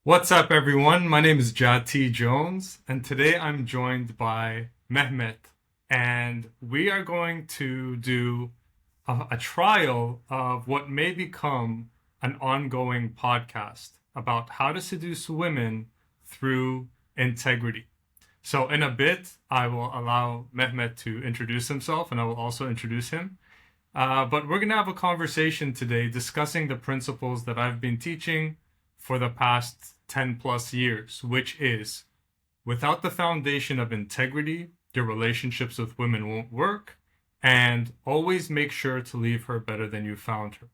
What's up, everyone? My name is Jad T Jones, and today I'm joined by Mehmet, and we are going to do a trial of what may become an ongoing podcast about how to seduce women through integrity. So, in a bit, I will allow Mehmet to introduce himself, and I will also introduce him. But we're going to have a conversation today discussing the principles that I've been teaching for the past 10 plus years, which is without the foundation of integrity, your relationships with women won't work, and always make sure to leave her better than you found her.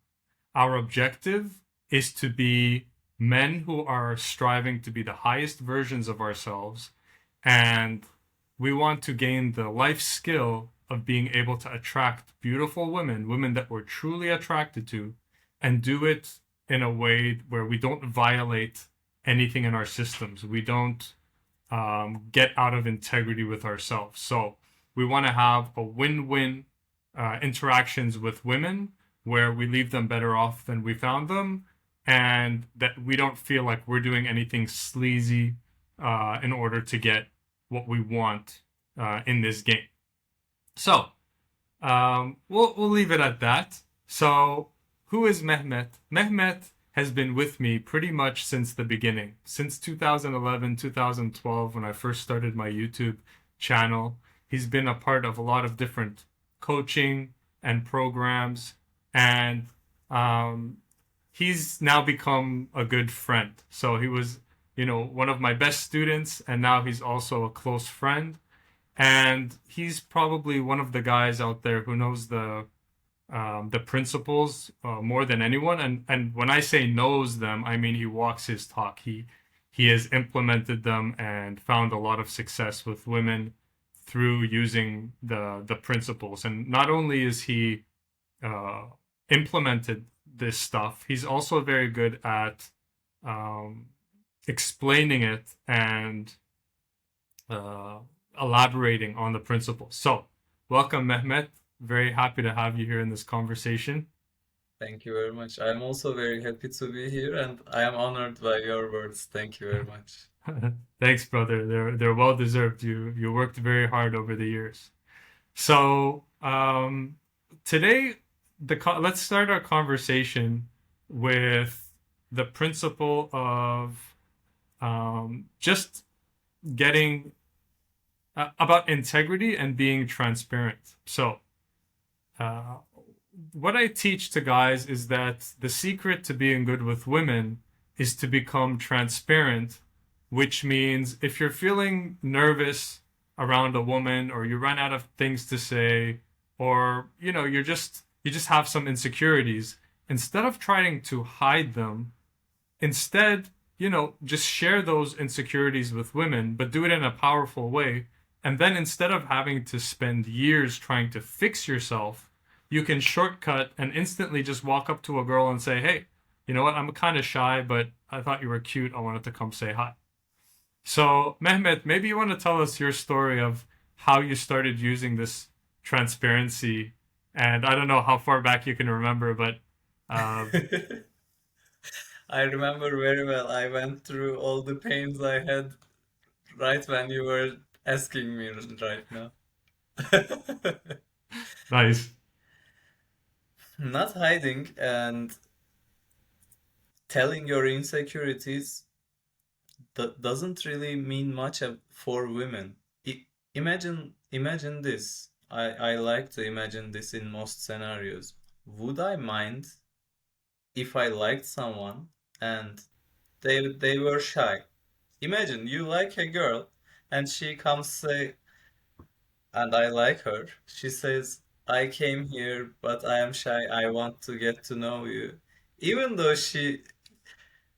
Our objective is to be men who are striving to be the highest versions of ourselves, and we want to gain the life skill of being able to attract beautiful women, women that we're truly attracted to, and do it in a way where we don't violate anything in our systems. We don't get out of integrity with ourselves. So we want to have a win-win interactions with women where we leave them better off than we found them, and that we don't feel like we're doing anything sleazy in order to get what we want in this game. So we'll leave it at that. So who is Mehmet? Mehmet has been with me pretty much since the beginning, since 2011, 2012, when I first started my YouTube channel. He's been a part of a lot of different coaching and programs, and he's now become a good friend. So he was, one of my best students, and now he's also a close friend. And he's probably one of the guys out there who knows the principles more than anyone. And when I say knows them, I mean he walks his talk. He has implemented them and found a lot of success with women through using the principles. And not only is he implemented this stuff, he's also very good at explaining it and elaborating on the principles. So, welcome, Mehmet. Very happy to have you here in this conversation. Thank you very much. I'm also very happy to be here and I am honored by your words. Thank you very much. Thanks, brother. They're well deserved. You worked very hard over the years. So today, let's start our conversation with the principle of just getting about integrity and being transparent. So, uh, what I teach to guys is that the secret to being good with women is to become transparent, which means if you're feeling nervous around a woman or you run out of things to say or you just have some insecurities, instead of trying to hide them, instead, just share those insecurities with women, but do it in a powerful way. And then instead of having to spend years trying to fix yourself, you can shortcut and instantly just walk up to a girl and say, hey, you know what? I'm kind of shy, but I thought you were cute. I wanted to come say hi. So, Mehmet, maybe you want to tell us your story of how you started using this transparency. And I don't know how far back you can remember, but uh, I remember very well. I went through all the pains I had right when you were asking me right now. nice. Not hiding and telling your insecurities doesn't really mean much for women. Imagine this. I like to imagine this in most scenarios. Would I mind if I liked someone and they were shy? Imagine you like a girl and she comes say, and I like her. She says, I came here, but I am shy. I want to get to know you. Even though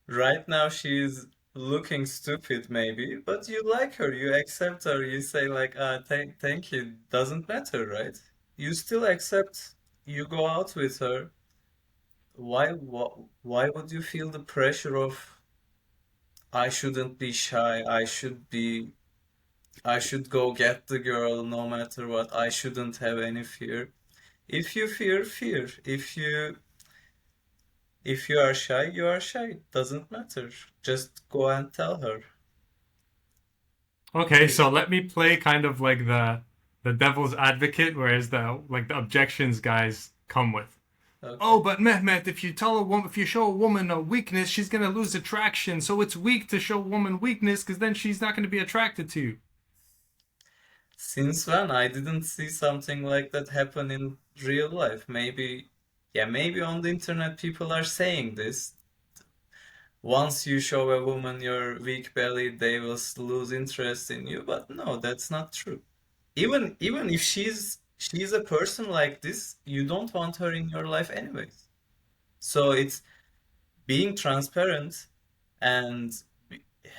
right now she's looking stupid maybe, but you like her, you accept her, you say like, thank you, doesn't matter, right? You still accept, you go out with her. Why would you feel the pressure of I shouldn't be shy, I should go get the girl no matter what, I shouldn't have any fear. If you fear, fear. If you If you are shy, you are shy. Doesn't matter. Just go and tell her. Okay, If so let me play kind of like the devil's advocate, whereas the objections guys come with. Oh, okay. but Mehmet, if you tell a woman, if you show a woman a weakness, she's gonna lose attraction. So it's weak to show a woman weakness, because then she's not gonna be attracted to you. Since when? I didn't see something like that happen in real life. Maybe, yeah, maybe on the internet people are saying this. Once you show a woman your weak belly, they will lose interest in you. But no, that's not true. Even if she's a person like this, you don't want her in your life anyways. So it's being transparent and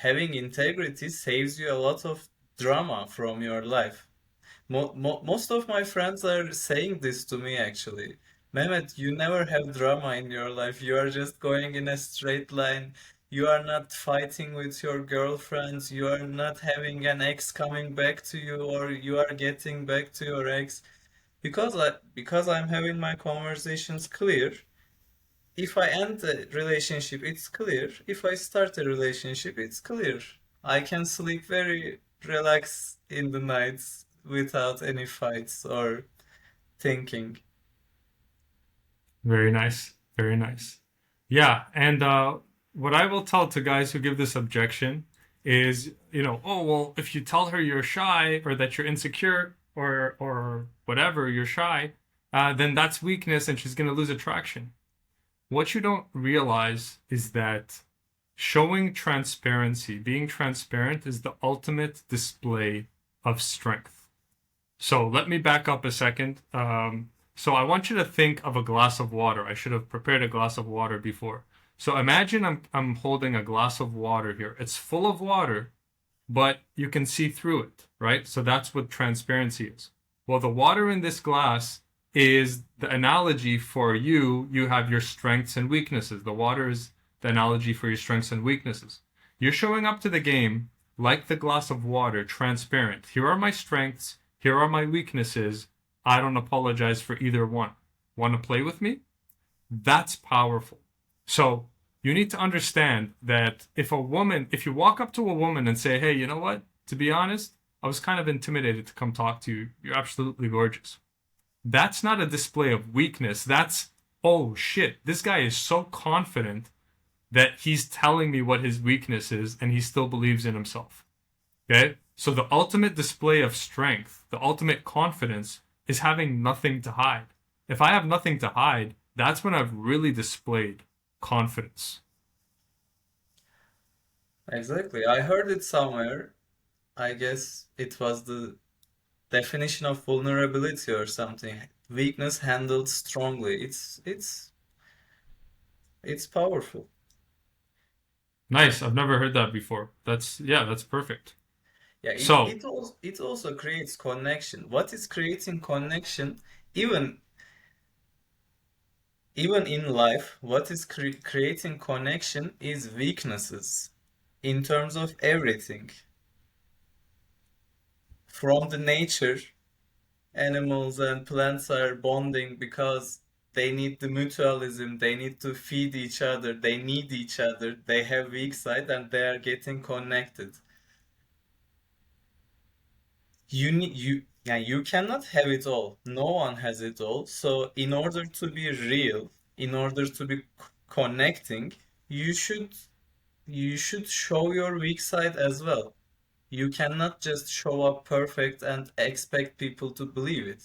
having integrity saves you a lot of drama from your life. Most of my friends are saying this to me actually. Mehmet, you never have drama in your life. You are just going in a straight line. You are not fighting with your girlfriends. You are not having an ex coming back to you, or you are getting back to your ex. Because I'm having my conversations clear. If I end a relationship, it's clear. If I start a relationship, it's clear. I can sleep very relaxed in the nights without any fights or thinking. Very nice, very nice. Yeah, and what I will tell to guys who give this objection is, oh well, if you tell her you're shy or that you're insecure or whatever, you're shy, then that's weakness, and she's gonna lose attraction. What you don't realize is that showing transparency, being transparent, is the ultimate display of strength. So let me back up a second. So I want you to think of a glass of water. I should have prepared a glass of water before. So imagine I'm holding a glass of water here. It's full of water, but you can see through it, right? So that's what transparency is. Well, the water in this glass is the analogy for you. You have your strengths and weaknesses. The water is the analogy for your strengths and weaknesses. You're showing up to the game like the glass of water, transparent. Here are my strengths. Here are my weaknesses. I don't apologize for either one. Want to play with me? That's powerful. So you need to understand that if you walk up to a woman and say, hey, you know what? To be honest, I was kind of intimidated to come talk to you. You're absolutely gorgeous. That's not a display of weakness. That's, oh shit, this guy is so confident that he's telling me what his weakness is and he still believes in himself. Okay? So the ultimate display of strength, the ultimate confidence is having nothing to hide. If I have nothing to hide, that's when I've really displayed confidence. Exactly. I heard it somewhere. I guess it was the definition of vulnerability or something. Weakness handled strongly. It's powerful. Nice. I've never heard that before. That's perfect. Yeah, So, it also creates connection. What is creating connection? Even even in life, what is creating connection is weaknesses in terms of everything. From the nature, animals and plants are bonding because they need the mutualism, they need to feed each other, they need each other, they have weak side and they are getting connected. You cannot have it all. No one has it all. So in order to be real, in order to be connecting, you should you should show your weak side as well. You cannot just show up perfect and expect people to believe it.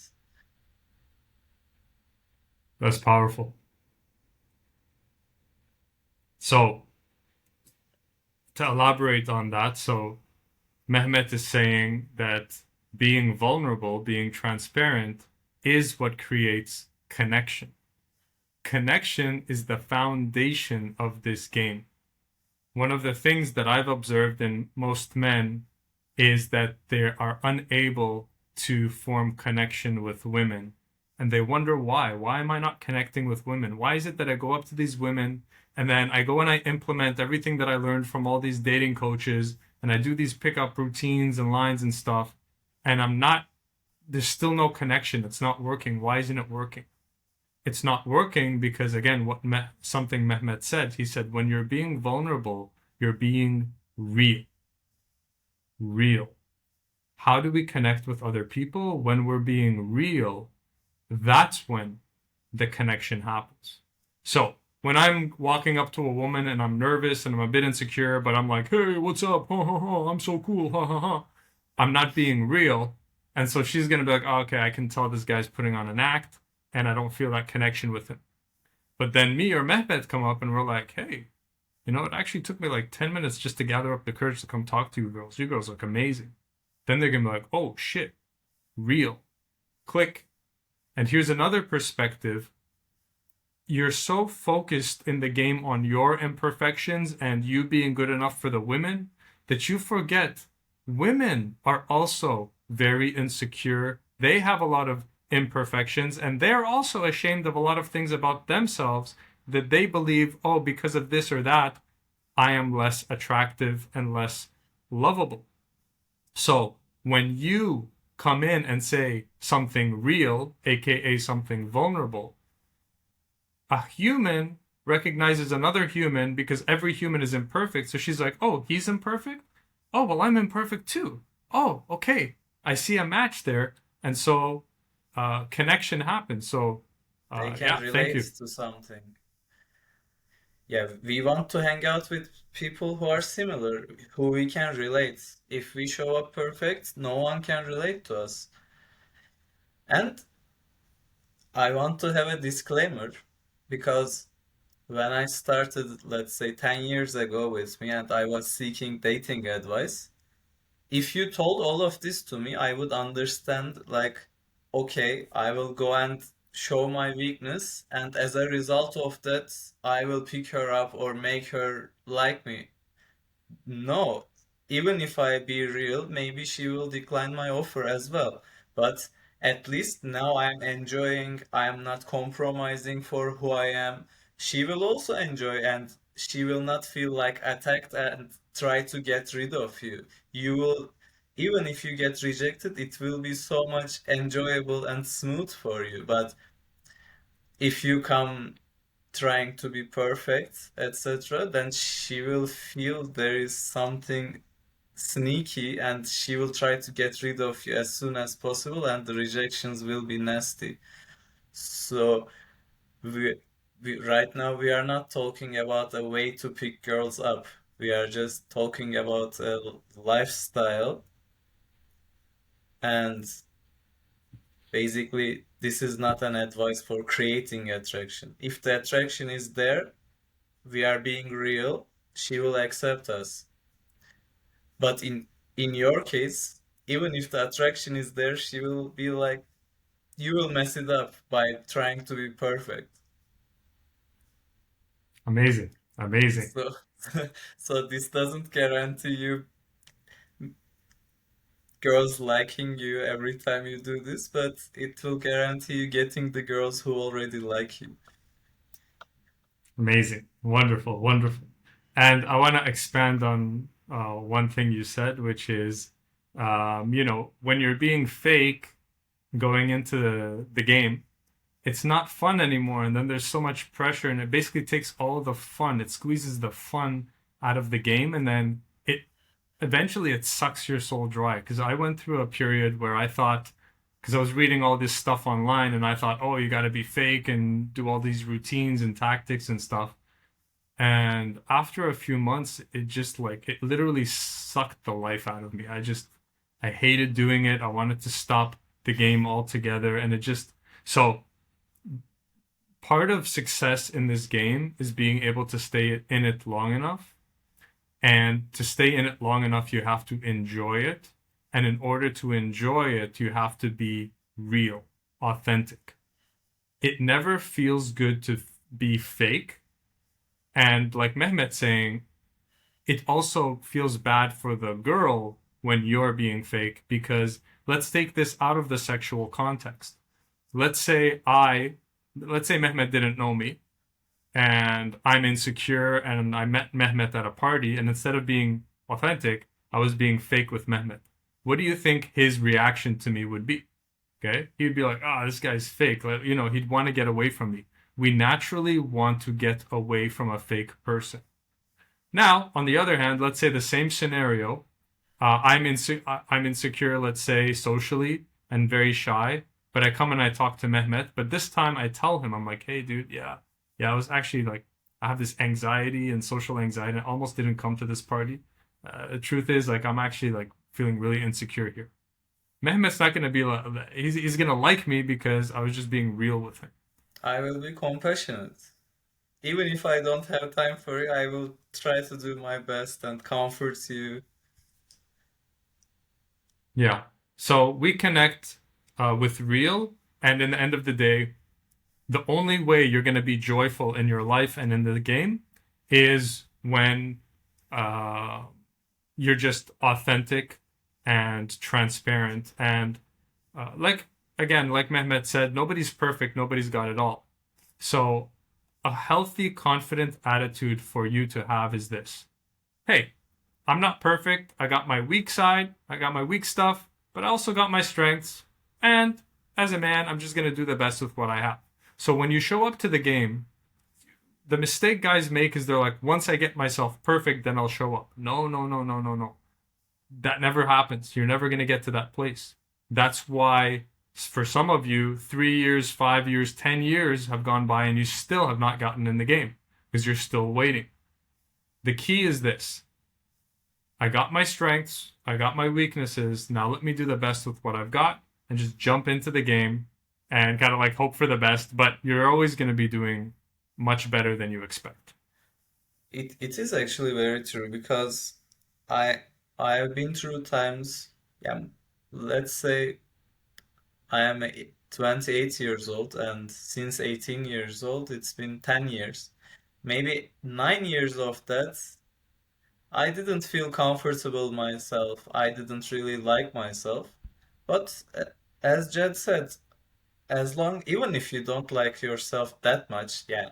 that's powerful. So, to elaborate on that, so Mehmet is saying that being vulnerable, being transparent, is what creates connection. Connection is the foundation of this game. One of the things that I've observed in most men is that they are unable to form connection with women. And they wonder why. Why am I not connecting with women? Why is it that I go up to these women and then I go and I implement everything that I learned from all these dating coaches and I do these pickup routines and lines and stuff, and there's still no connection. It's not working. Why isn't it working? it's not working because, again, something Mehmet said. He said, when you're being vulnerable, you're being real. Real. How do we connect with other people? When we're being real, that's when the connection happens. So when I'm walking up to a woman and I'm nervous and I'm a bit insecure, but I'm like, hey, what's up? Ha ha ha, I'm so cool. Ha ha ha. I'm not being real. And so she's going to be like, oh, okay, I can tell this guy's putting on an act and I don't feel that connection with him. But then me or Mehmet come up and we're like, hey, it actually took me like 10 minutes just to gather up the courage to come talk to you girls. You girls look amazing. Then they're going to be like, oh shit, real. Click. And here's another perspective. You're so focused in the game on your imperfections and you being good enough for the women that you forget women are also very insecure. They have a lot of imperfections and they're also ashamed of a lot of things about themselves that they believe, oh, because of this or that, I am less attractive and less lovable. So when you come in and say something real, aka something vulnerable, a human recognizes another human because every human is imperfect. So she's like, oh, he's imperfect? Oh, well, I'm imperfect too. Oh, okay. I see a match there. And so connection happens. So They yeah, can thank relate you. to something. Yeah, we want to hang out with people who are similar, who we can relate. If we show up perfect, no one can relate to us. And I want to have a disclaimer because when I started, let's say 10 years ago with me and I was seeking dating advice, if you told all of this to me, I would understand like, okay, I will go and show my weakness, and as a result of that, I will pick her up or make her like me. No, even if I be real, maybe she will decline my offer as well. But at least now I'm enjoying, I'm not compromising for who I am. She will also enjoy and she will not feel like attacked and try to get rid of you. You will, even if you get rejected, it will be so much enjoyable and smooth for you. But if you come trying to be perfect, etc., then she will feel there is something sneaky and she will try to get rid of you as soon as possible, and the rejections will be nasty. So, we, right now, we are not talking about a way to pick girls up. We are just talking about a lifestyle, and basically, this is not an advice for creating attraction. If the attraction is there, we are being real, she will accept us. But in your case, even if the attraction is there, she will be like, you will mess it up by trying to be perfect. Amazing. Amazing. So so this doesn't guarantee you girls liking you every time you do this, but it will guarantee you getting the girls who already like you. Amazing. Wonderful. Wonderful. And I want to expand on one thing you said, which is, when you're being fake going into the game, it's not fun anymore. And then there's so much pressure, and it basically takes all the fun. It squeezes the fun out of the game, and then eventually it sucks your soul dry. Because I went through a period where I thought, because I was reading all this stuff online, and I thought, oh, you got to be fake and do all these routines and tactics and stuff. And after a few months, it just like, it literally sucked the life out of me. I hated doing it. I wanted to stop the game altogether. And so part of success in this game is being able to stay in it long enough. And to stay in it long enough, you have to enjoy it. And in order to enjoy it, you have to be real, authentic. It never feels good to be fake. And like Mehmet saying, it also feels bad for the girl when you're being fake, because let's take this out of the sexual context. Let's say Mehmet didn't know me and I'm insecure and I met Mehmet at a party, and instead of being authentic, I was being fake with Mehmet. What do you think his reaction to me would be? Okay, he'd be like, "Ah, this guy's fake." Like, he'd want to get away from me. We naturally want to get away from a fake person. Now, on the other hand, let's say the same scenario. I'm insecure, let's say, socially and very shy. But I come and I talk to Mehmet. But this time I tell him, I'm like, hey, dude, yeah, I was actually like, I have this anxiety and social anxiety. I almost didn't come to this party. The truth is, like, I'm actually like feeling really insecure here. Mehmet's not gonna be like, he's gonna like me because I was just being real with him. I will be compassionate. Even if I don't have time for you, I will try to do my best and comfort you. Yeah. So we connect with real, and in the end of the day, the only way you're going to be joyful in your life and in the game is when uh, you're just authentic and transparent. And like, again, like Mehmet said, nobody's perfect, nobody's got it all. So a healthy, confident attitude for you to have is this: hey, I'm not perfect. I got my weak side, I got my weak stuff, but I also got my strengths. And as a man, I'm just going to do the best with what I have. So when you show up to the game, the mistake guys make is they're like, once I get myself perfect, then I'll show up. No, no, no, no, no, no. That never happens. You're never going to get to that place. That's why, for some of you, 3 years, 5 years, 10 years have gone by and you still have not gotten in the game because you're still waiting. The key is this: I got my strengths, I got my weaknesses. Now let me do the best with what I've got and just jump into the game and kind of like hope for the best. But you're always going to be doing much better than you expect. It is actually very true because I I've been through times, yeah, let's say I am 28 years old, and since 18 years old, it's been 10 years. Maybe 9 years of that, I didn't feel comfortable myself. I didn't really like myself. But as Jed said, as long, even if you don't like yourself that much, yeah,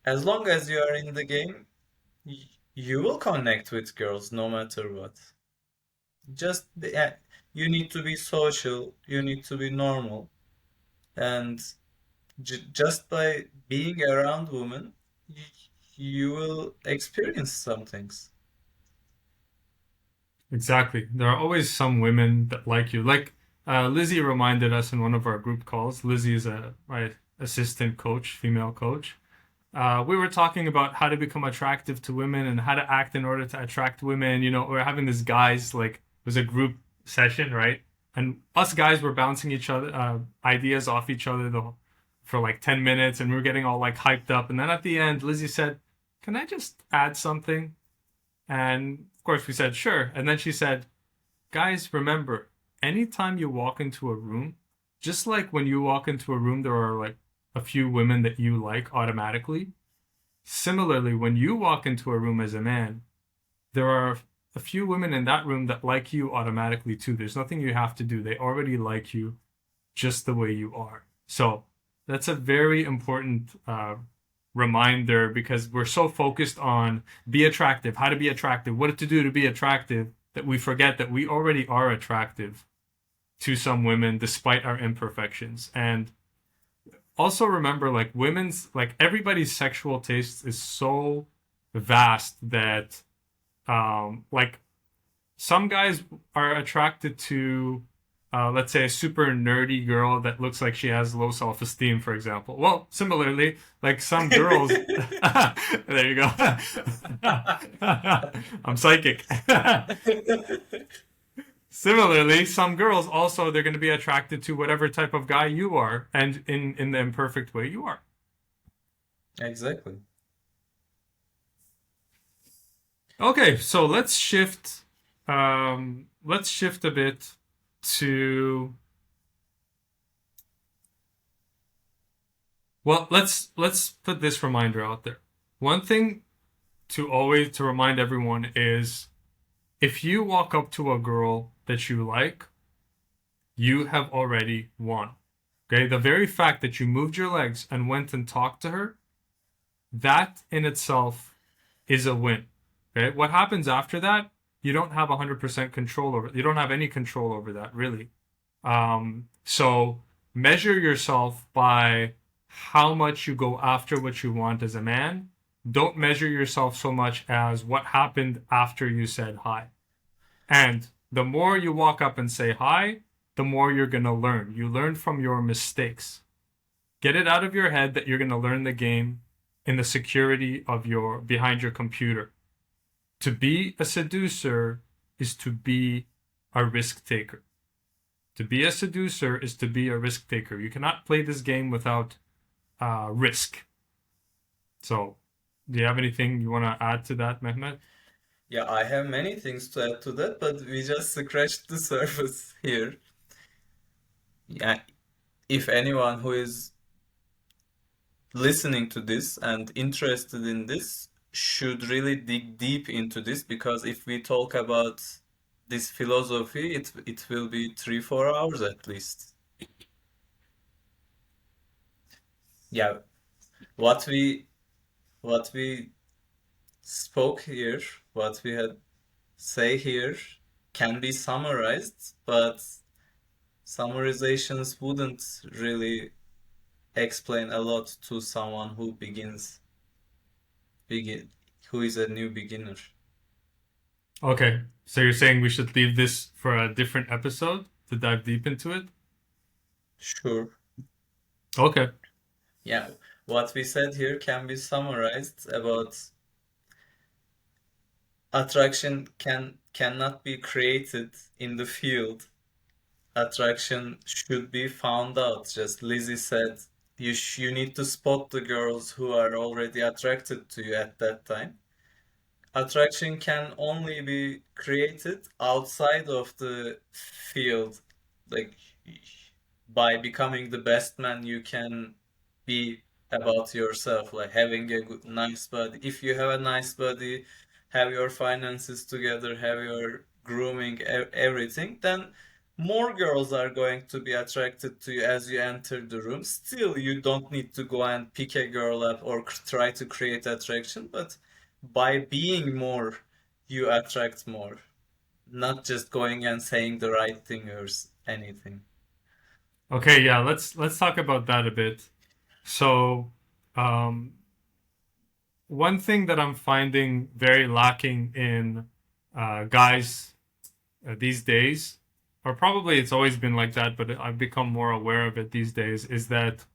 as long as you are in the game, you will connect with girls no matter what. You need to be social, you need to be normal, and just by being around women, y you will experience some things. Exactly. There are always some women that like you. Like Lizzie reminded us in one of our group calls. Lizzie is my assistant coach, female coach. We were talking about how to become attractive to women and how to act in order to attract women. We're having this guys, like, it was a group session, right? And us guys were bouncing each other ideas off each other for like 10 minutes, and we were getting all like hyped up. And then at the end, Lizzie said, "Can I just add something?" And of course we said, "Sure." And then she said, "Guys, remember, anytime you walk into a room, just like when you walk into a room, there are like a few women that you like automatically. Similarly, when you walk into a room as a man, there are a few women in that room that like you automatically too. There's nothing you have to do. They already like you just the way you are." So that's a very important reminder, because we're so focused on be attractive, how to be attractive, what to do to be attractive, that we forget that we already are attractive to some women despite our imperfections. And also remember, like, everybody's sexual taste is so vast that like, some guys are attracted to let's say a super nerdy girl that looks like she has low self-esteem, for example. Well, similarly, like some girls there you go. I'm psychic. Similarly, some girls also, they're going to be attracted to whatever type of guy you are, and in the imperfect way you are. Exactly. Okay, so let's shift a bit to, well, let's put this reminder out there. One thing to remind everyone is, if you walk up to a girl that you like, you have already won. Okay? The very fact that you moved your legs and went and talked to her, that in itself is a win. Okay? What happens after that, you don't have 100% control over. You don't have any control over that, really. So measure yourself by how much you go after what you want as a man. Don't measure yourself so much as what happened after you said hi. And the more you walk up and say hi, the more you're going to learn. You learn from your mistakes. Get it out of your head that you're going to learn the game in the security of your behind your computer. To be a seducer is to be a risk taker. To be a seducer is to be a risk taker. You cannot play this game without risk. So, do you have anything you want to add to that, Mehmet? Yeah, I have many things to add to that, but we just scratched the surface here. Yeah, if anyone who is listening to this and interested in this should really dig deep into this, because if we talk about this philosophy, it will be 3 4 hours at least. Yeah, what we what we spoke here, what we had say here can be summarized, but summarizations wouldn't really explain a lot to someone begin who is a new beginner. Okay, so you're saying we should leave this for a different episode to dive deep into it? Sure. Okay. Yeah, what we said here can be summarized about attraction cannot be created in the field. Attraction should be found out. Just Lizzie said, you need to spot the girls who are already attracted to you at that time. Attraction can only be created outside of the field, like by becoming the best man you can be about yourself, like having a good, nice body. If you have a nice body, have your finances together, have your grooming, everything, then more girls are going to be attracted to you as you enter the room. Still, you don't need to go and pick a girl up or try to create attraction, but by being more, you attract more. Not just going and saying the right thing or anything. Okay, yeah, let's talk about that a bit. So, um, one thing that I'm finding very lacking in guys these days, or probably it's always been like that, but I've become more aware of it these days, is that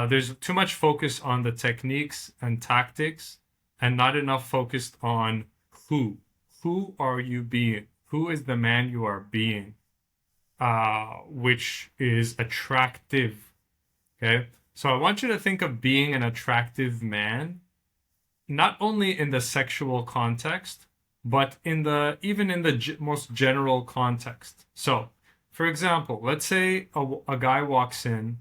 there's too much focus on the techniques and tactics and not enough focused on who. Who are you being? Who is the man you are being? Which is attractive. Okay. So I want you to think of being an attractive man, not only in the sexual context, but in the even in the most general context. So, for example, let's say a guy walks in.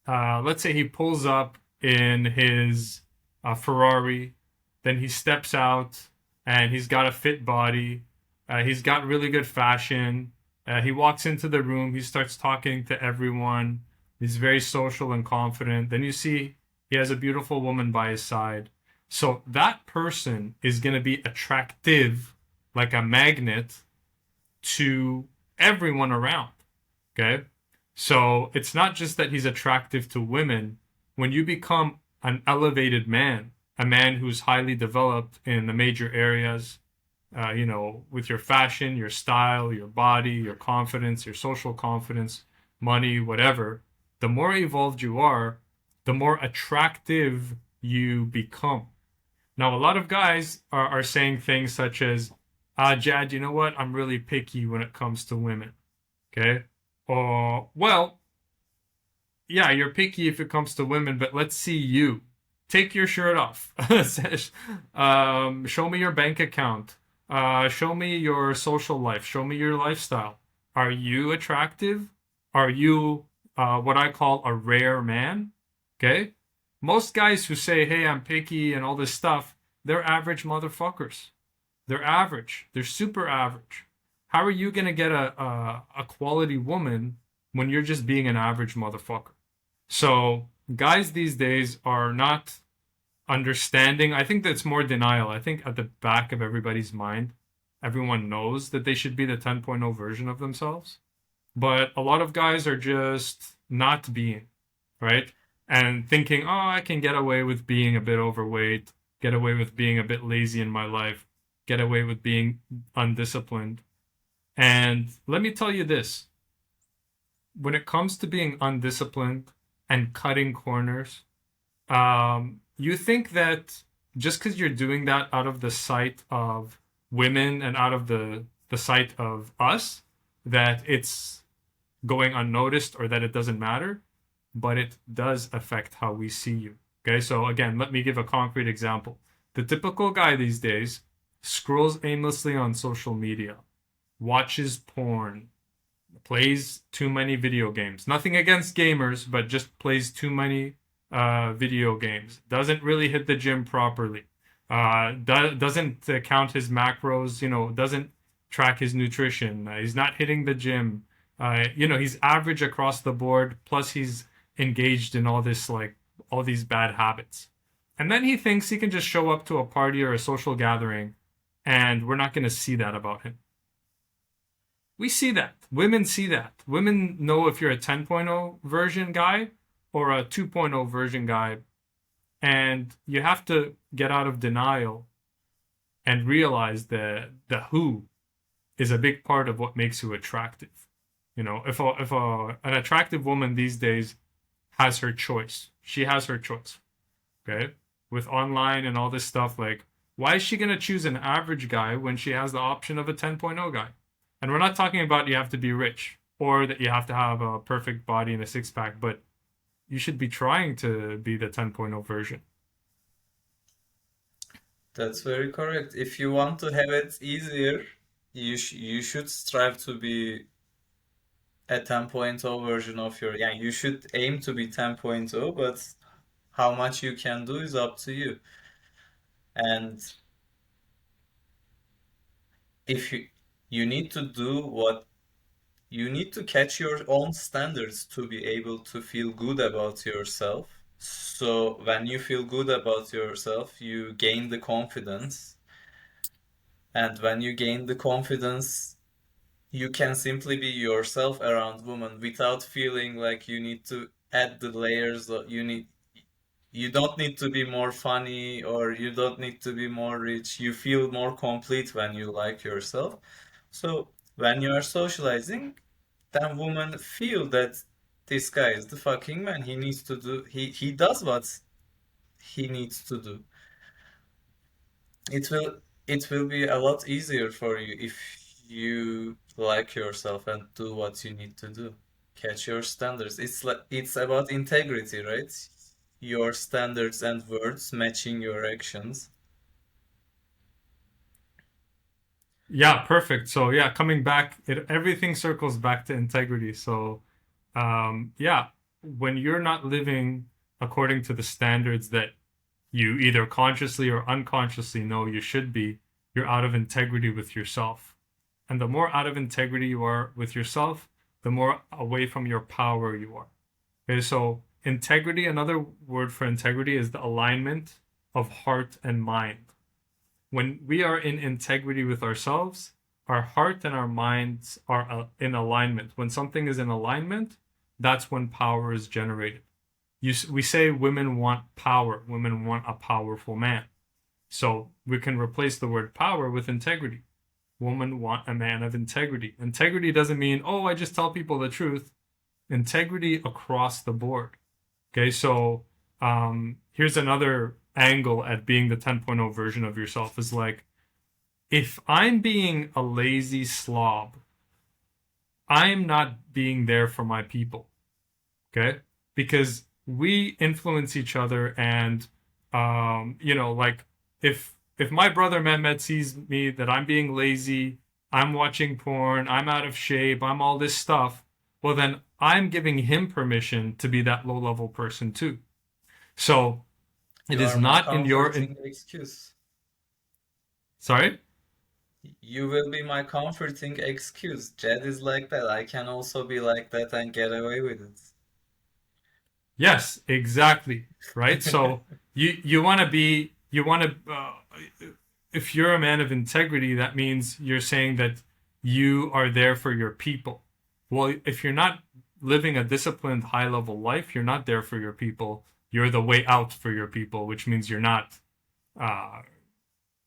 Let's say he pulls up in his Ferrari, then he steps out and he's got a fit body. He's got really good fashion. He walks into the room. He starts talking to everyone. He's very social and confident. Then you see he has a beautiful woman by his side. So that person is going to be attractive like a magnet to everyone around. Okay. So it's not just that he's attractive to women. When you become an elevated man, a man who's highly developed in the major areas, with your fashion, your style, your body, your confidence, your social confidence, money, whatever, the more evolved you are, the more attractive you become. Now, a lot of guys are saying things such as, Jad, you know what? I'm really picky when it comes to women. Okay. Or, well, yeah, you're picky if it comes to women, but let's see you. Take your shirt off. Show me your bank account. Show me your social life. Show me your lifestyle. Are you attractive? Are you what I call a rare man? Okay. Most guys who say, hey, I'm picky and all this stuff, they're average motherfuckers. They're average. They're super average. How are you going to get a quality woman when you're just being an average motherfucker? So guys these days are not understanding. I think that's more denial. I think at the back of everybody's mind, everyone knows that they should be the 10.0 version of themselves. But a lot of guys are just not being, right? And thinking, oh, I can get away with being a bit overweight, get away with being a bit lazy in my life, get away with being undisciplined. And let me tell you this, when it comes to being undisciplined and cutting corners, you think that just because you're doing that out of the sight of women and out of the sight of us, that it's going unnoticed or that it doesn't matter, but it does affect how we see you. Okay, so again, let me give a concrete example. The typical guy these days scrolls aimlessly on social media, watches porn, plays too many video games. Nothing against gamers, but just plays too many video games. Doesn't really hit the gym properly. Doesn't count his macros. Doesn't track his nutrition. He's not hitting the gym. He's average across the board. Plus, he's engaged in all these bad habits. And then he thinks he can just show up to a party or a social gathering, and we're not going to see that about him. We see that. Women see that. Women know if you're a 10.0 version guy or a 2.0 version guy. And you have to get out of denial and realize that the who is a big part of what makes you attractive. If an attractive woman these days has her choice, she has her choice. Okay? With online and all this stuff, like, why is she going to choose an average guy when she has the option of a 10.0 guy? And we're not talking about you have to be rich or that you have to have a perfect body and a six pack, but you should be trying to be the 10.0 version. That's very correct. If you want to have it easier, you should strive to be a 10.0 version of yeah, you should aim to be 10.0, but how much you can do is up to you. And if you need to do what you need to catch your own standards to be able to feel good about yourself. So when you feel good about yourself, you gain the confidence. And when you gain the confidence, you can simply be yourself around women without feeling like you need to add the layers that you don't need to be more funny or you don't need to be more rich. You feel more complete when you like yourself. So when you are socializing, then women feel that this guy is the fucking man. He needs to do he does what he needs to do. It will it will be a lot easier for you if you like yourself and do what you need to do. Catch your standards. It's about integrity, right? Your standards and words matching your actions. Yeah, perfect. So yeah, coming back, everything circles back to integrity. So yeah, when you're not living according to the standards that you either consciously or unconsciously know you should be, you're out of integrity with yourself. And the more out of integrity you are with yourself, the more away from your power you are. Okay, so integrity, another word for integrity is the alignment of heart and mind. When we are in integrity with ourselves, our heart and our minds are in alignment. When something is in alignment, that's when power is generated. We say women want power. Women want a powerful man. So we can replace the word power with integrity. Women want a man of integrity. Integrity doesn't mean, oh, I just tell people the truth. Integrity across the board. Okay, so here's another angle at being the 10.0 version of yourself is like, if I'm being a lazy slob, I'm not being there for my people. Okay? Because we influence each other and like if my brother Mehmet sees me that I'm being lazy, I'm watching porn, I'm out of shape, I'm all this stuff, well then I'm giving him permission to be that low level person too. So it You is are my not in your comforting excuse. sorry? You will be my comforting excuse. Jed is like that. I can also be like that and get away with Yes, exactly. Right? it. So you want to be you want to if you're a man of integrity, that means you're saying that you are there for your people. well, if you're not living a disciplined, high level life, you're not there for your people. You're the way out for your people, which means uh,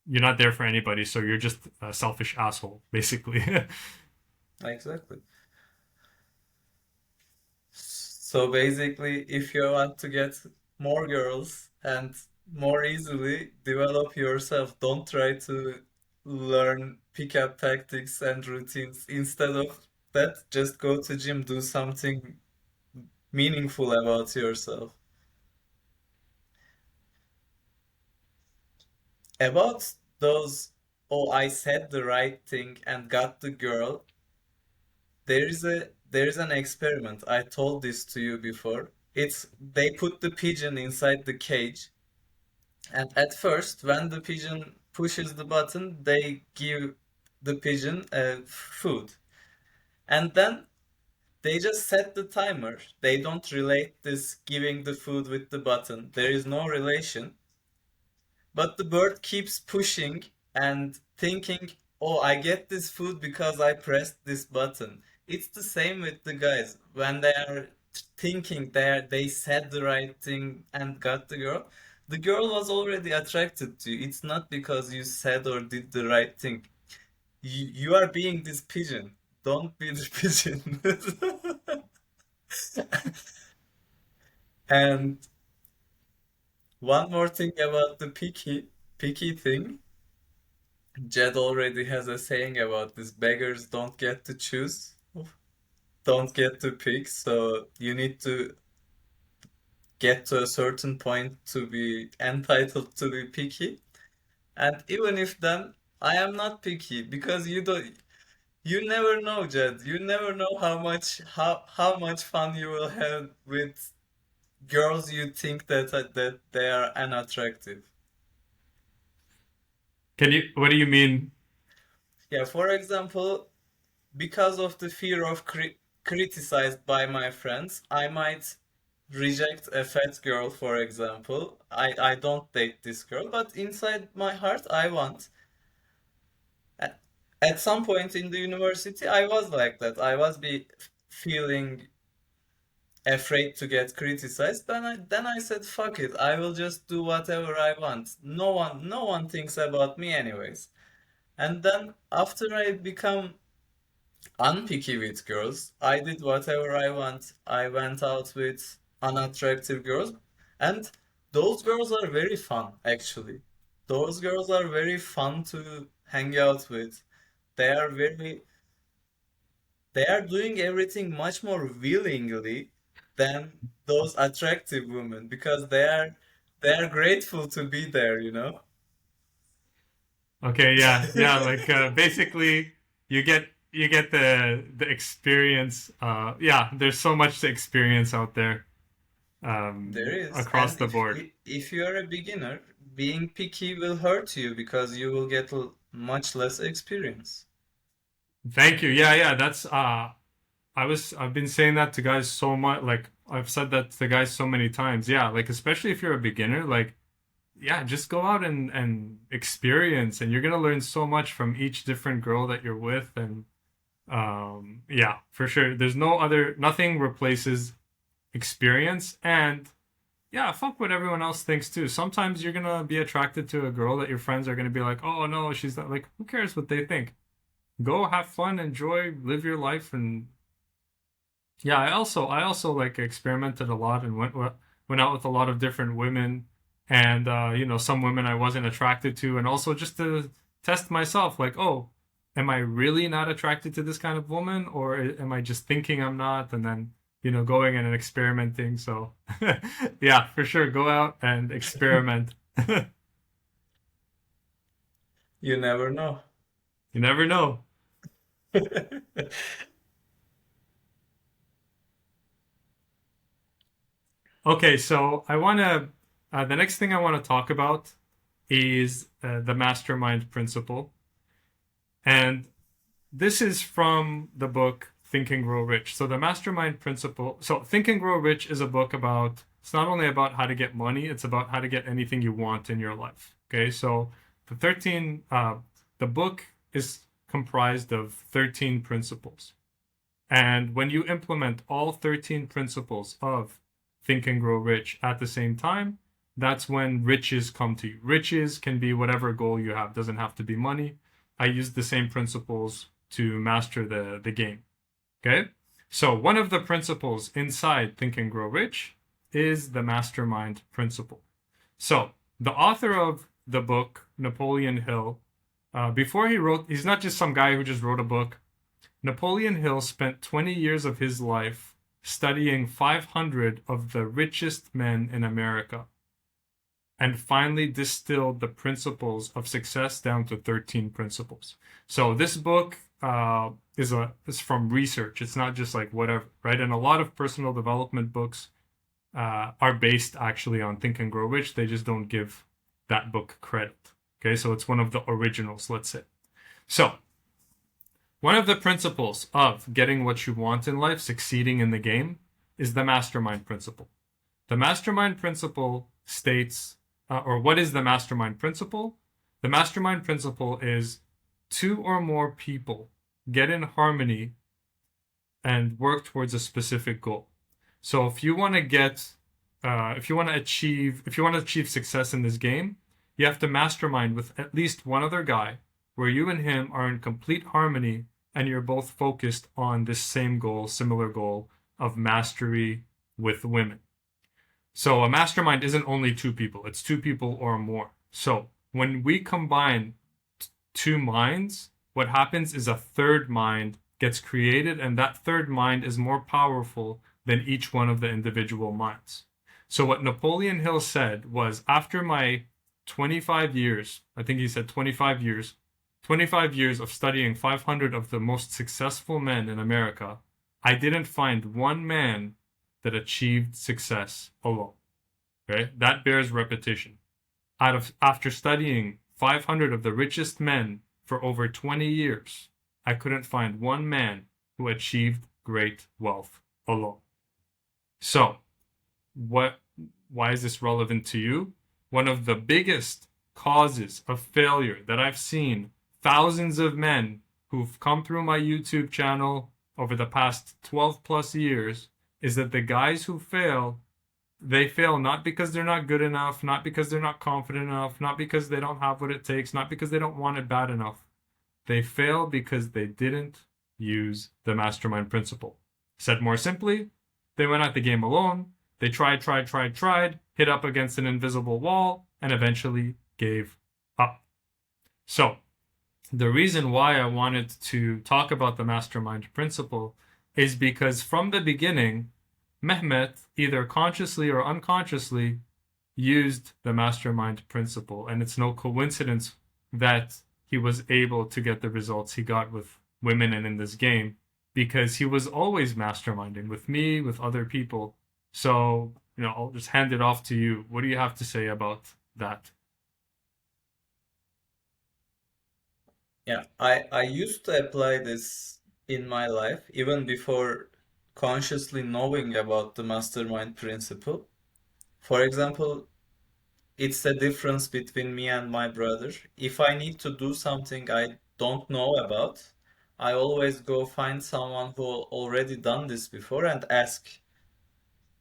you're not there for anybody. So you're just a selfish asshole, basically. Exactly. So basically, if you want to get more girls and more easily develop yourself, don't try to learn pickup tactics and routines. Instead of that, just go to gym, do something meaningful about yourself. About those, oh, I said the right thing and got the girl. There is an experiment. I told this to you before. It's they put the pigeon inside the cage. And at first, when the pigeon pushes the button, they give the pigeon food. And then they just set the timer. They don't relate this giving the food with the button. There is no relation. But the bird keeps pushing and thinking, oh, I get this food because I pressed this button. It's the same with the guys. When they are thinking they said the right thing and got the girl was already attracted to you. It's not because you said or did the right thing. You are being this pigeon. Don't be the pigeon. And one more thing about the picky thing. Jed already has a saying about this: beggars don't get to choose, don't get to pick. So you need to get to a certain point to be entitled to be picky. And even if then, I am not picky because you never know, Jed. You never know how much fun you will have with girls you think that they are unattractive. What do you mean? Yeah, for example, because of the fear of criticized by my friends, I might reject a fat girl, for example. I don't date this girl, but inside my heart, I want. At, at some point in the university, I was like that. I was be feeling afraid to get criticized. Then I said, fuck it. I will just do whatever I want. No one thinks about me anyways. And then after I become unpicky with girls. I did whatever I want. I went out with unattractive girls, and those girls are very fun, actually. Those girls are very fun to hang out with. They are very, they are doing everything much more willingly than those attractive women because they are grateful to be there. Okay, yeah, yeah. Like basically, you get the experience. Yeah, there's so much to experience out there There is, across and the board. if you are a beginner, being picky will hurt you because you will get much less experience. Thank you. Yeah, yeah. I've been saying that to guys so much. Like I've said that to guys so many times. Yeah, like especially if you're a beginner, like yeah, just go out and experience, and you're gonna learn so much from each different girl that you're with, and yeah, for sure. Nothing replaces experience, and yeah, fuck what everyone else thinks too. Sometimes you're gonna be attracted to a girl that your friends are gonna be like, oh no, she's not, like, who cares what they think? Go have fun, enjoy, live your life, and yeah, I also like experimented a lot and went out with a lot of different women, and some women I wasn't attracted to, and also just to test myself, like, oh, am I really not attracted to this kind of woman, or am I just thinking I'm not, and then going and experimenting. So yeah, for sure, go out and experiment. You You never know. never know. Okay, so the next thing I want to talk about is the mastermind principle. And this is from the book Think and Grow Rich. So the mastermind principle, so Think and Grow Rich is a book about, it's not only about how to get money, it's about how to get anything you want in your life. Okay, so the book is comprised of 13 principles. And when you implement all 13 principles of Think and Grow Rich at the same time, that's when riches come to you. Riches can be whatever goal you have, doesn't have to be money. I use the same principles to master the game. Okay? So, one of the principles inside Think and Grow Rich is the mastermind principle. So, the author of the book, Napoleon Hill, before he wrote, he's not just some guy who just wrote a book. Napoleon Hill spent 20 years of his life studying 500 of the richest men in America and finally distilled the principles of success down to 13 principles. So this book is from research. It's not just like whatever, right? And a lot of personal development books are based actually on Think and Grow Rich. They just don't give that book credit. Okay, so it's one of the originals, let's say. So one of the principles of getting what you want in life, succeeding in the game, is the mastermind principle. The mastermind principle states, or what is the mastermind principle? The mastermind principle is two or more people get in harmony and work towards a specific goal. So if you want to achieve success in this game, you have to mastermind with at least one other guy where you and him are in complete harmony and you're both focused on this same goal, similar goal of mastery with women. So a mastermind isn't only two people, it's two people or more. So when we combine two minds, what happens is a third mind gets created, and that third mind is more powerful than each one of the individual minds. So what Napoleon Hill said was, after my 25 years, I think he said 25 years of studying 500 of the most successful men in America, I didn't find one man that achieved success alone. Okay? That bears repetition. After studying 500 of the richest men for over 20 years, I couldn't find one man who achieved great wealth alone. So, why is this relevant to you? One of the biggest causes of failure that I've seen thousands of men who've come through my YouTube channel over the past 12 plus years is that the guys who fail, they fail not because they're not good enough, not because they're not confident enough, not because they don't have what it takes, not because they don't want it bad enough. They fail because they didn't use the mastermind principle. Said more simply, they went at the game alone, they tried, hit up against an invisible wall, and eventually gave up. So, the reason why I wanted to talk about the mastermind principle is because from the beginning, Mehmet, either consciously or unconsciously, used the mastermind principle. And it's no coincidence that he was able to get the results he got with women and in this game, because he was always masterminding with me, with other people. So, I'll just hand it off to you. What do you have to say about that? Yeah, I used to apply this in my life even before consciously knowing about the mastermind principle. For example, it's a difference between me and my brother. If I need to do something I don't know about, I always go find someone who already done this before and ask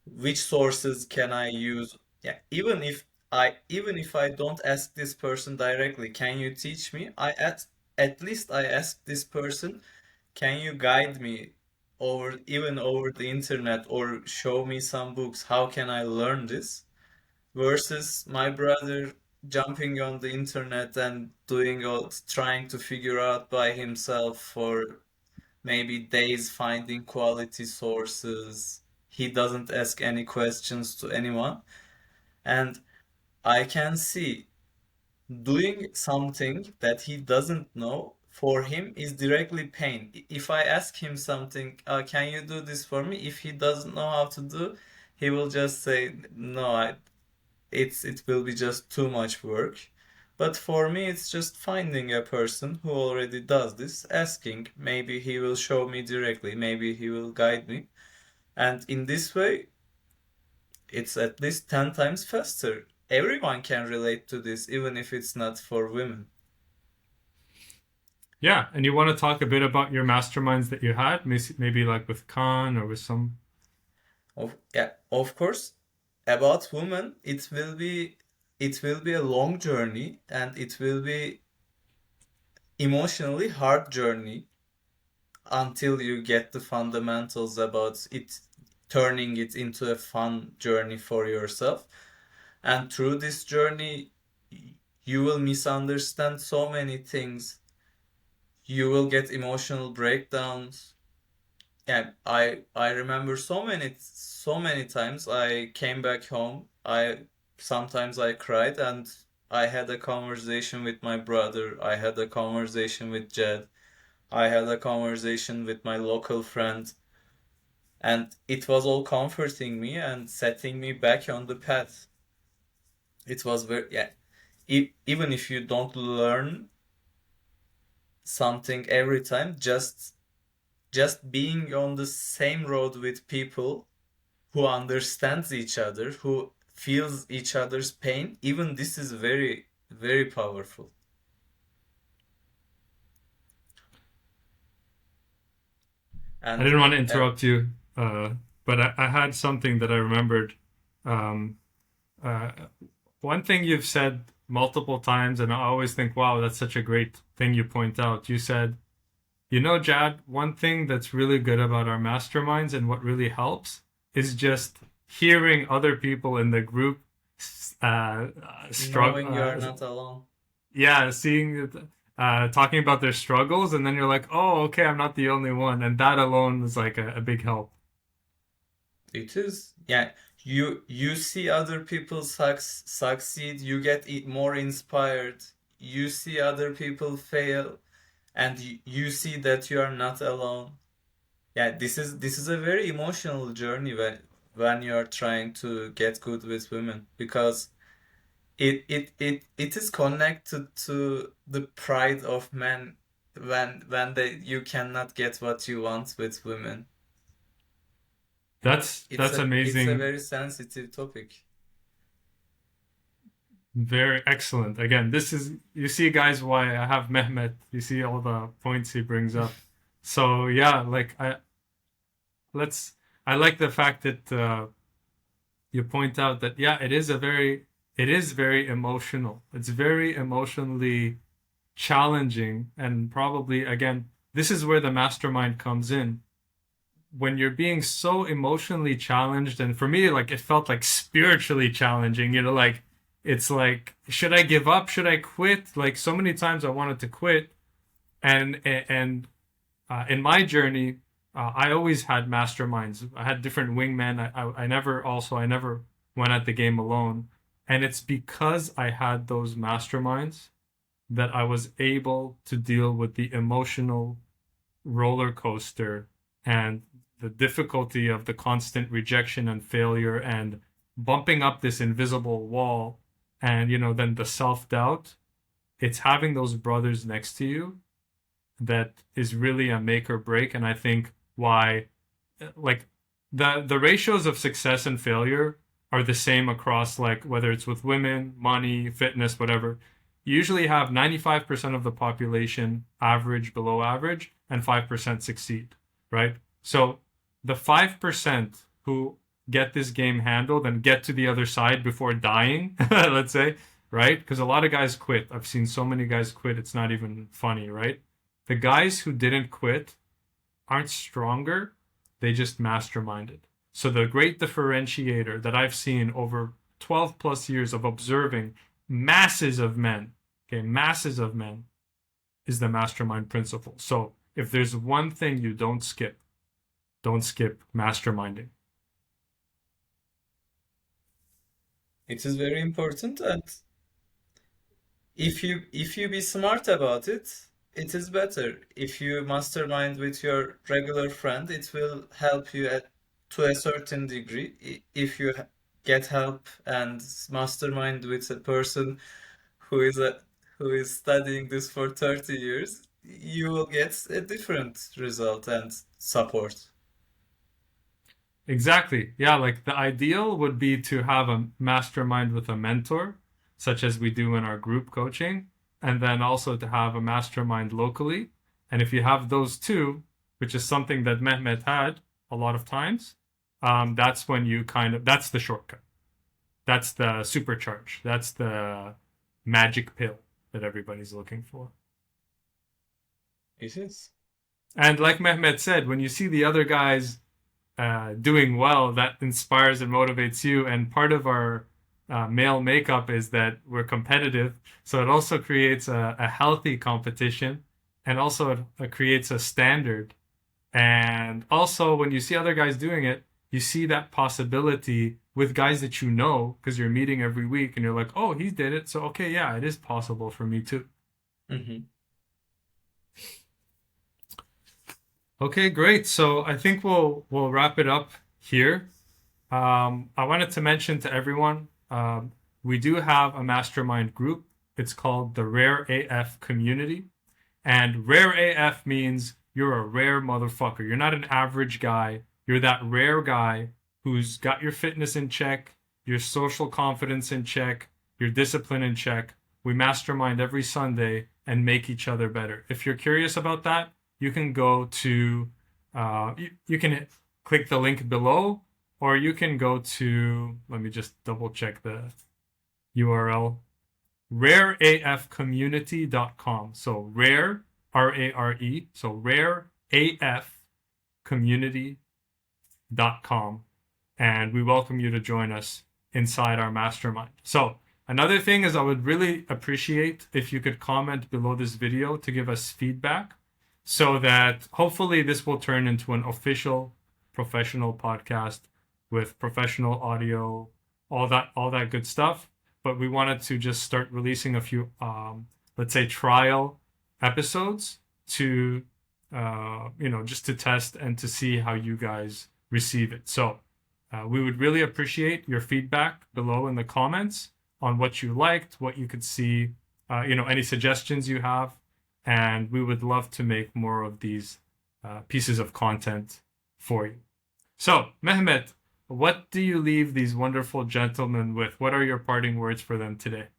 which sources can I use. Yeah, even if I don't ask this person directly, can you teach me? At least I ask this person, can you guide me over the internet or show me some books? How can I learn this? Versus my brother jumping on the internet and trying to figure out by himself for maybe days finding quality sources. He doesn't ask any questions to anyone. And I can see doing something that he doesn't know for him is directly pain. If I ask him something, can you do this for me? If he doesn't know how to do, he will just say, no, it will be just too much work. But for me, it's just finding a person who already does this, asking. Maybe he will show me directly, maybe he will guide me. And in this way, it's at least 10 times faster. Everyone can relate to this, even if it's not for women. Yeah, and you want to talk a bit about your masterminds that you had, maybe like with Khan or with some. Yeah, of course, about women, it will be a long journey and it will be emotionally hard journey until you get the fundamentals about it, turning it into a fun journey for yourself. And through this journey, you will misunderstand so many things. You will get emotional breakdowns. And I remember so many times I came back home. I sometimes I cried and I had a conversation with my brother. I had a conversation with Jed. I had a conversation with my local friend, and it was all comforting me and setting me back on the path. It was very, yeah. Even if you don't learn something every time, just being on the same road with people who understands each other, who feels each other's pain, even this is very, very powerful. I And didn't want to uh, interrupt you, uh, but I had something that I remembered. Um, uh, One thing you've said multiple times, and I always think, wow, that's such a great thing you point out. You said, you know, Jad, one thing that's really good about our masterminds and what really helps is just hearing other people in the group struggle. knowing you are not alone. Yeah, seeing talking about their struggles, and then you're like, oh, okay, I'm not the only one, and that alone is like a big help. It is. Yeah, you see other people succeed, you get more inspired. You see other people fail, and you see that you are not alone. Yeah, this is a very emotional journey when you are trying to get good with women, because it is connected to the pride of men when they you cannot get what you want with women. It's That's a amazing. very sensitive topic. Very excellent. Again, this is you see, guys, why I have Mehmet. You see all the points he brings up. So yeah, like let's. I like the fact that you point out that yeah, it is very emotional. It's very emotionally challenging, and probably again, this is where the mastermind comes in. When you're being so emotionally challenged, and for me, like it felt like spiritually challenging. You know, like it's like, should I give up? Should I quit? Like so many times I wanted to quit, and in my journey, I always had masterminds. I had different wingmen. I never went at the game alone, and it's because I had those masterminds that I was able to deal with the emotional roller coaster and the difficulty of the constant rejection and failure and bumping up this invisible wall, and then the self-doubt. It's having those brothers next to you that is really a make or break. And I think why, like, the ratios of success and failure are the same across, like, whether it's with women, money, fitness, whatever. You usually have 95% of the population average, below average, and 5% succeed, right? So the 5% who get this game handled and get to the other side before dying, let's say, right? Because a lot of guys quit. I've seen so many guys quit, it's not even funny, right? The guys who didn't quit aren't stronger, they just masterminded. So the great differentiator that I've seen over 12 plus years of observing masses of men, okay, masses of men, is the mastermind principle. So if there's one thing you don't skip masterminding. It is very important, and if you be smart about it, it is better. If you mastermind with your regular friend, it will help you to a certain degree. If you get help and mastermind with a person who is a who is studying this for 30 years, you will get a different result and support. Exactly. Yeah, like the ideal would be to have a mastermind with a mentor, such as we do in our group coaching. and then also to have a mastermind locally. And if you have those two, which is something that Mehmet had a lot of times, that's when you that's the shortcut. That's the supercharge. That's the magic pill that everybody's looking for. It is. And like Mehmet said, when you see the other guys doing well, that inspires and motivates you. And part of our male makeup is that we're competitive. So it also creates a healthy competition, and also it creates a standard. And also, when you see other guys doing it, you see that possibility with guys that you know, because you're meeting every week and you're like, oh, he did it. So, okay, yeah, it is possible for me too. Mm-hmm. Okay, great. So I think we'll wrap it up here. I wanted to mention to everyone, we do have a mastermind group. It's called the Rare AF Community. And Rare AF means you're a rare motherfucker. You're not an average guy. You're that rare guy who's got your fitness in check, your social confidence in check, your discipline in check. We mastermind every Sunday and make each other better. If you're curious about that, you can go to, you can click the link below, or you can go to, let me just double check the URL, rareafcommunity.com. So rare, R-A-R-E, so rareafcommunity.com. And we welcome you to join us inside our mastermind. So another thing is I would really appreciate if you could comment below this video to give us feedback, so that hopefully this will turn into an official professional podcast with professional audio, all that good stuff. But we wanted to just start releasing a few, let's say, trial episodes to, just to test and to see how you guys receive it. So we would really appreciate your feedback below in the comments on what you liked, what you could see, any suggestions you have. And we would love to make more of these pieces of content for you. So, Mehmet, what do you leave these wonderful gentlemen with? What are your parting words for them today?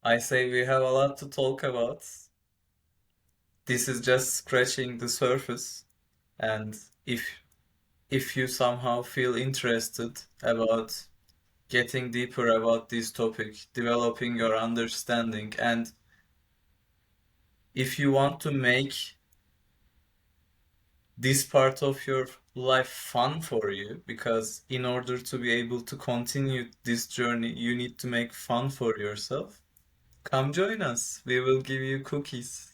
I say we have a lot to talk about. This is just scratching the surface. And if you somehow feel interested about getting deeper about this topic, developing your understanding, and if you want to make this part of your life fun for you, because in order to be able to continue this journey, you need to make fun for yourself. Come join us. We will give you cookies.